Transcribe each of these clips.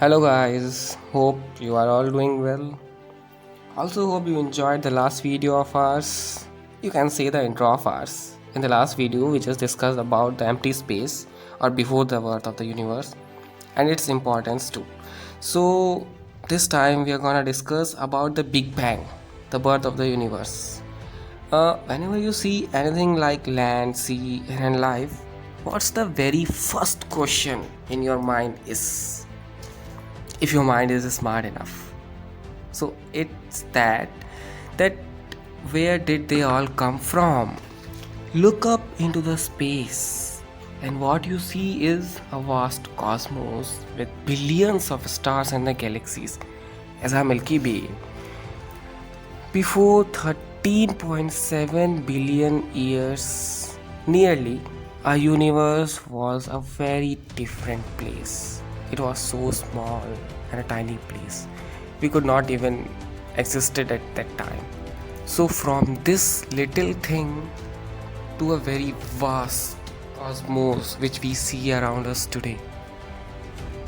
Hello guys, hope you are all doing well. Also hope you enjoyed the last video of ours. You can say the intro of ours. In the last video we just discussed about the empty space or before the birth of the universe and its importance too. So this time we are gonna discuss about the Big Bang, the birth of the universe. Whenever you see anything like land, sea and life, what's the very first question in your mind is, if your mind is smart enough? So it's that where did they all come from? Look up into the space and what you see is a vast cosmos with billions of stars and the galaxies as our Milky Way. Before 13.7 billion years, nearly, our universe was a very different place. It was so small and a tiny place. We could not even existed at that time. So from this little thing to a very vast cosmos which we see around us today,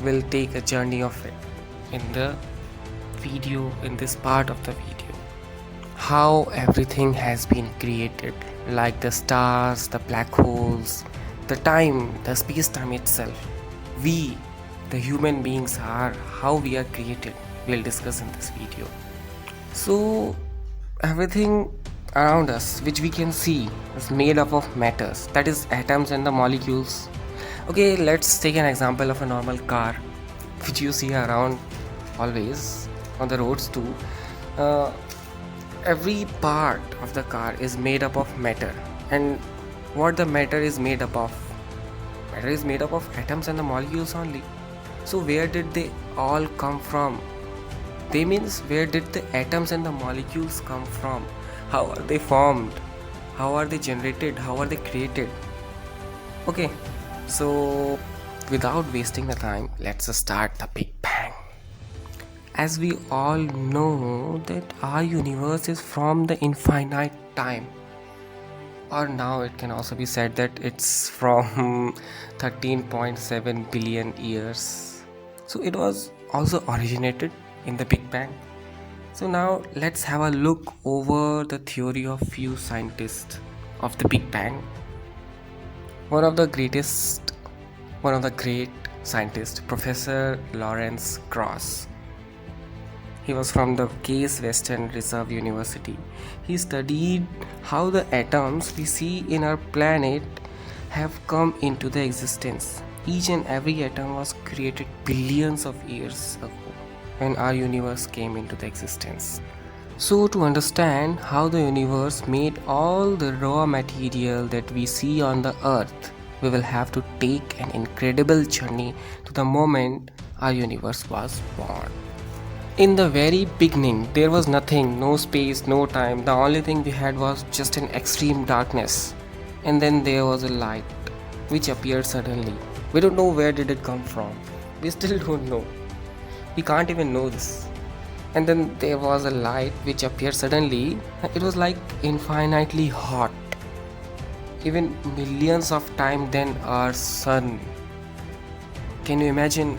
we'll take a journey of it in the video, in this part of the video. How everything has been created, like the stars, the black holes, the time, the space-time itself. We, the human beings, are how we are created. We'll discuss in this video. So everything around us which we can see is made up of matters, that is atoms and the molecules. Okay, let's take an example of a normal car which you see around always on the roads too. Every part of the car is made up of matter, and what the matter is made up of? Matter is made up of atoms and the molecules only. So where did they all come from? They means, where did the atoms and the molecules come from? How are they formed? How are they generated? How are they created? Okay, so without wasting the time, let's start the Big Bang. As we all know that our universe is from the infinite time, or now it can also be said that it's from 13.7 billion years. So it was also originated in the Big Bang. So now let's have a look over the theory of few scientists of the Big Bang. One of the great scientists, Professor Lawrence Krauss. He was from the Case Western Reserve University. He studied how the atoms we see in our planet have come into the existence. Each and every atom was created billions of years ago when our universe came into the existence. So to understand how the universe made all the raw material that we see on the earth, we will have to take an incredible journey to the moment our universe was born. In the very beginning, there was nothing, no space, no time. The only thing we had was just an extreme darkness. And then there was a light which appeared suddenly. We don't know where did it come from. We still don't know. We can't even know this. And then there was a light which appeared suddenly. It was like infinitely hot. Even millions of times than our sun. Can you imagine?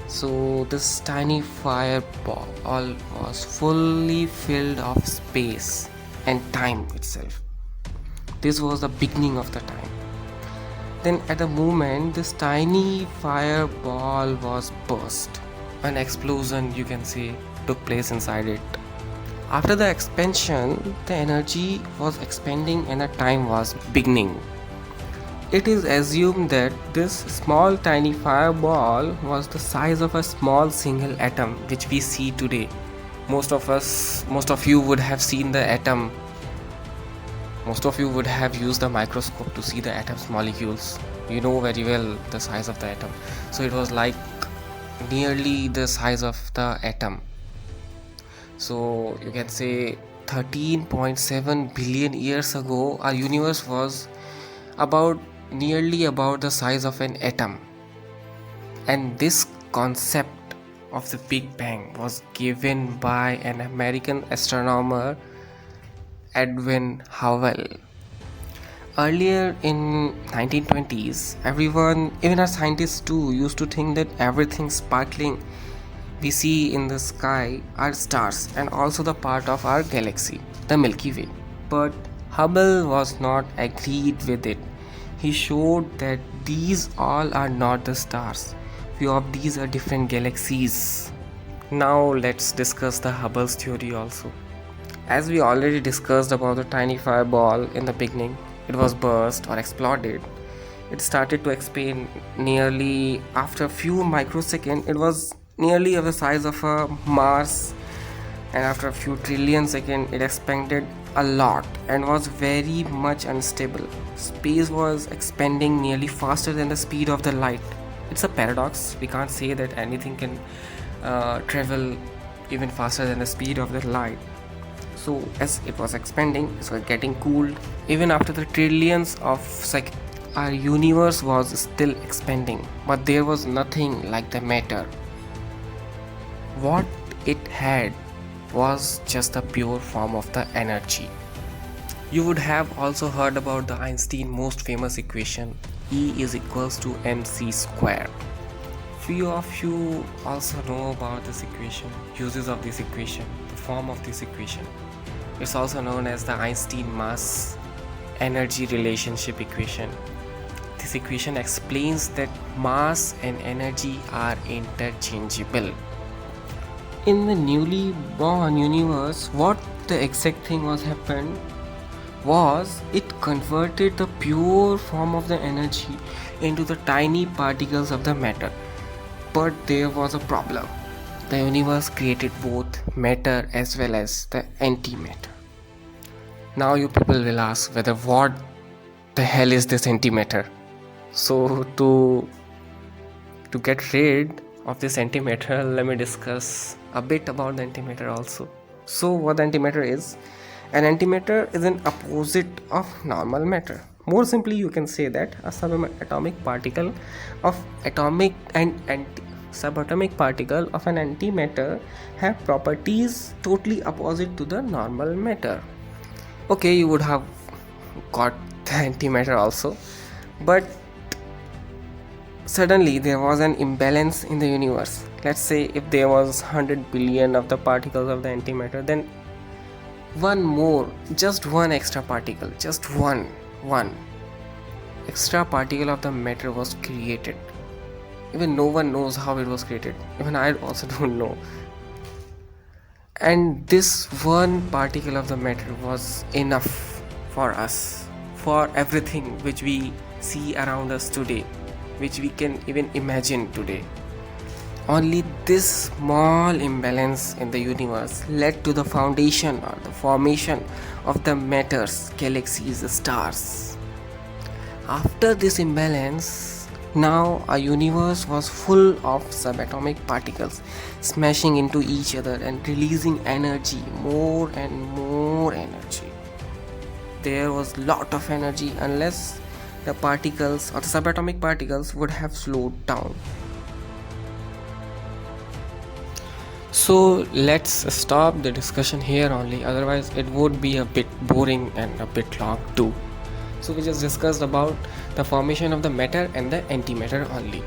So this tiny fireball was fully filled of space and time itself. This was the beginning of the time. Then at the moment this tiny fireball was burst, an explosion, you can say, took place inside it. After the expansion, the energy was expanding and the time was beginning. It is assumed that this small tiny fireball was the size of a small single atom which we see today. Most of you would have seen the atom. Most of you would have used the microscope to see the atom's molecules. You know very well the size of the atom. So it was like nearly the size of the atom. So you can say 13.7 billion years ago, our universe was nearly about the size of an atom. And this concept of the Big Bang was given by an American astronomer, Edwin Hubble. Earlier in 1920s, everyone, even our scientists too, used to think that everything sparkling we see in the sky are stars and also the part of our galaxy, the Milky Way. But Hubble was not agreed with it. He showed that these all are not the stars. Few of these are different galaxies. Now let's discuss the Hubble's theory also. As we already discussed about the tiny fireball in the beginning, it was burst or exploded. It started to expand nearly after a few microseconds. It was nearly of the size of a Mars, and after a few trillion seconds it expanded a lot and was very much unstable. Space was expanding nearly faster than the speed of the light. It's a paradox. We can't say that anything can travel even faster than the speed of the light. So as it was expanding, it was getting cooled. Even after the trillions of seconds, our universe was still expanding, but there was nothing like the matter. What it had was just a pure form of the energy. You would have also heard about the Einstein most famous equation, E is equals to mc square. Few of you also know about this equation, uses of this equation, the form of this equation. It's also known as the Einstein mass energy relationship equation. This equation explains that mass and energy are interchangeable. In the newly born universe, what the exact thing was happened was it converted the pure form of the energy into the tiny particles of the matter. But there was a problem. The universe created both matter as well as the antimatter. Now you people will ask whether what the hell is this antimatter? So to get rid of this antimatter, let me discuss a bit about the antimatter also. So what the antimatter is? An antimatter is an opposite of normal matter. More simply, you can say that a subatomic particle of subatomic particle of an antimatter have properties totally opposite to the normal matter. Okay, you would have got the antimatter also, but suddenly there was an imbalance in the universe. Let's say if there was 100 billion of the particles of the antimatter, then just one extra particle, just one extra particle of the matter was created. Even no one knows how it was created. Even I also don't know. And this one particle of the matter was enough for us, for everything which we see around us today, which we can even imagine today. Only this small imbalance in the universe led to the foundation or the formation of the matters, galaxies, stars. After this imbalance, now our universe was full of subatomic particles smashing into each other and releasing energy, more and more energy. There was lot of energy unless the particles or the subatomic particles would have slowed down. So let's stop the discussion here only, otherwise it would be a bit boring and a bit long too. So we just discussed about the formation of the matter and the antimatter only.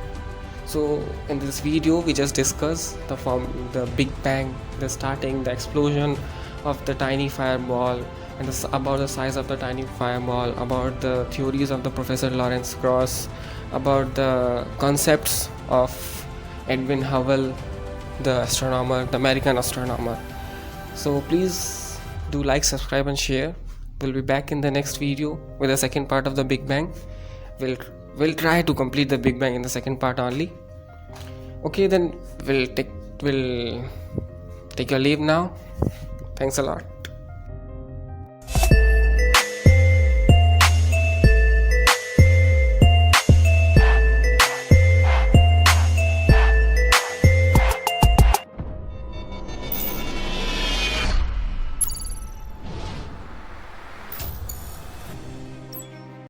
So in this video we just discussed the Big Bang, the starting, the explosion of the tiny fireball, and about the size of the tiny fireball, about the theories of the Professor Lawrence Krauss, about the concepts of Edwin Hubble, the astronomer, the American astronomer. So please do like, subscribe and share. We'll be back in the next video with the second part of the Big Bang. We'll try to complete the Big Bang in the second part only. Okay, then we'll take your leave now. Thanks a lot.